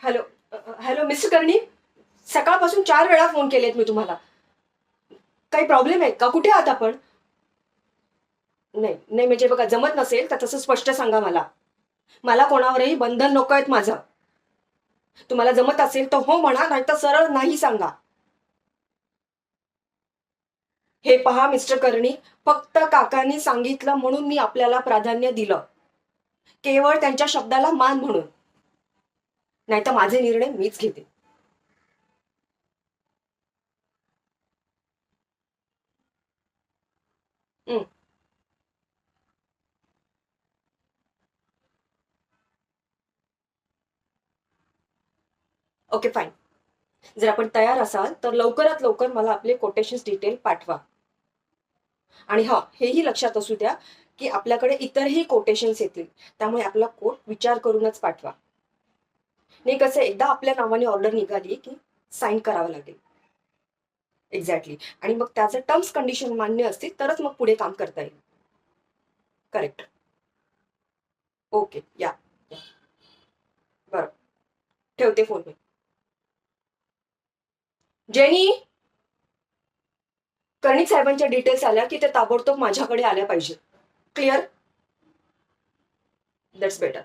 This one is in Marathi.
हॅलो. हॅलो मिस्टर कर्णिक, सकाळपासून 4 वेळा फोन केलेत मी तुम्हाला. काही प्रॉब्लेम आहे का? कुठे आहात आपण? नाही नाही, म्हणजे बघा, जमत नसेल तर तसं स्पष्ट सांगा मला. मला कोणावरही बंधन नको आहेत माझं. तुम्हाला जमत असेल तर हो म्हणा, नाही तर सरळ नाही सांगा. हे पहा मिस्टर कर्णिक, फक्त काकांनी सांगितलं म्हणून मी आपल्याला प्राधान्य दिलं. केवळ त्यांच्या शब्दाला मान म्हणून. नाहीतर माझे निर्णय मीच घेते. हं, ओके फाईन. जर आपण तयार असाल तर लवकरात लवकर मला आपले कोटेशन्स डिटेल पाठवा. आणि हां, हेही लक्षात असू द्या, की आपल्याकडे इतरही कोटेशन्स येतील. त्यामुळे आपला कोट विचार करूनच पाठवा. नाही, कसं एकदा आपल्या नावाने ऑर्डर निघाली, की साइन करावं लागेल. एक्झॅक्टली. आणि मग त्याचे टर्म्स कंडिशन मान्य असतील तरच मग पुढे काम करता येईल. करेक्ट. ओके. या. या. बरं. ठेवते फोन मी. जेनी, कर्णिक साहेबांच्या डिटेल्स आल्या, की ते ताबडतोब माझ्याकडे आल्या पाहिजे. क्लिअर? That's better.